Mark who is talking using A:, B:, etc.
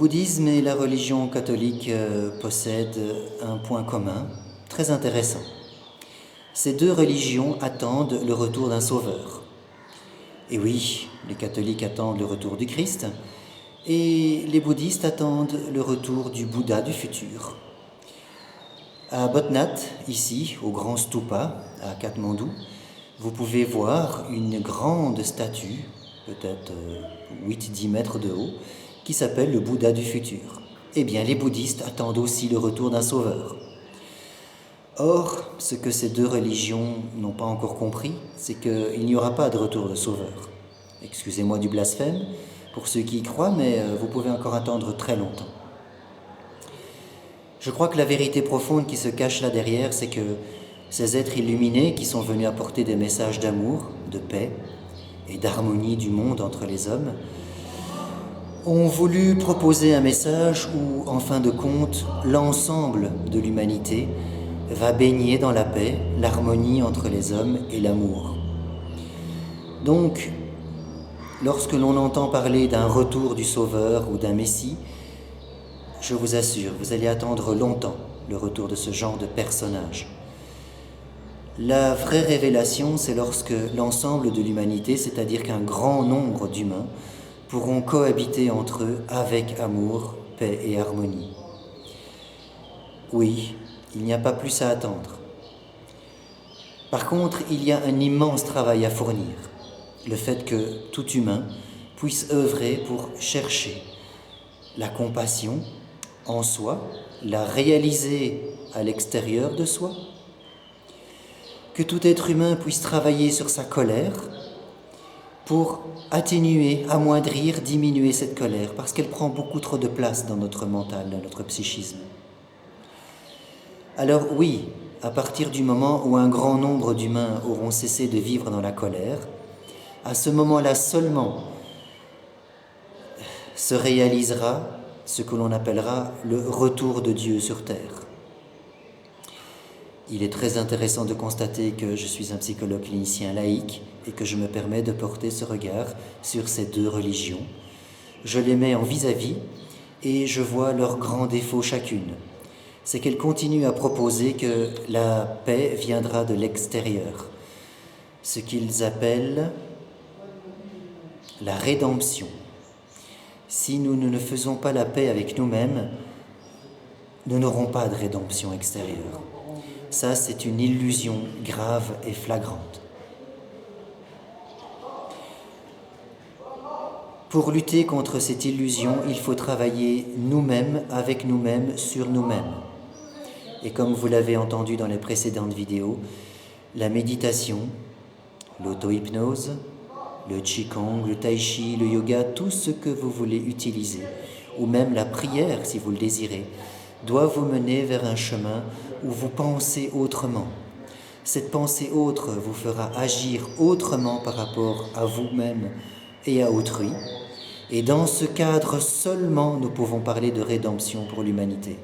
A: bouddhisme et la religion catholique possèdent un point commun très intéressant. Ces deux religions attendent le retour d'un sauveur. Et oui, les catholiques attendent le retour du Christ et les bouddhistes attendent le retour du Bouddha du futur. À Bodhnath, ici, au Grand Stupa, à Katmandou, vous pouvez voir une grande statue, peut-être 8-10 mètres de haut, qui s'appelle le Bouddha du futur. Eh bien, les bouddhistes attendent aussi le retour d'un sauveur. Or, ce que ces deux religions n'ont pas encore compris, c'est qu'il n'y aura pas de retour de sauveur. Excusez-moi du blasphème pour ceux qui y croient, mais vous pouvez encore attendre très longtemps. Je crois que la vérité profonde qui se cache là derrière, c'est que ces êtres illuminés qui sont venus apporter des messages d'amour, de paix et d'harmonie du monde entre les hommes, ont voulu proposer un message où, en fin de compte, l'ensemble de l'humanité va baigner dans la paix, l'harmonie entre les hommes et l'amour. Donc, lorsque l'on entend parler d'un retour du Sauveur ou d'un Messie, je vous assure, vous allez attendre longtemps le retour de ce genre de personnage. La vraie révélation, c'est lorsque l'ensemble de l'humanité, c'est-à-dire qu'un grand nombre d'humains, pourront cohabiter entre eux avec amour, paix et harmonie. Oui, il n'y a pas plus à attendre. Par contre, il y a un immense travail à fournir. Le fait que tout humain puisse œuvrer pour chercher la compassion en soi, la réaliser à l'extérieur de soi, que tout être humain puisse travailler sur sa colère pour atténuer, amoindrir, diminuer cette colère, parce qu'elle prend beaucoup trop de place dans notre mental, dans notre psychisme. Alors oui, à partir du moment où un grand nombre d'humains auront cessé de vivre dans la colère, à ce moment-là seulement se réalisera ce que l'on appellera le retour de Dieu sur terre. Il est très intéressant de constater que je suis un psychologue clinicien laïque et que je me permets de porter ce regard sur ces deux religions. Je les mets en vis-à-vis et je vois leurs grands défauts chacune. C'est qu'elles continuent à proposer que la paix viendra de l'extérieur, ce qu'ils appellent la rédemption. Si nous ne faisons pas la paix avec nous-mêmes, nous n'aurons pas de rédemption extérieure. Ça, c'est une illusion grave et flagrante. Pour lutter contre cette illusion, il faut travailler nous-mêmes, avec nous-mêmes, sur nous-mêmes. Et comme vous l'avez entendu dans les précédentes vidéos, la méditation, l'auto-hypnose, le qigong, le tai chi, le yoga, tout ce que vous voulez utiliser, ou même la prière si vous le désirez, doit vous mener vers un chemin où vous pensez autrement. Cette pensée autre vous fera agir autrement par rapport à vous-même et à autrui. Et dans ce cadre seulement, nous pouvons parler de rédemption pour l'humanité.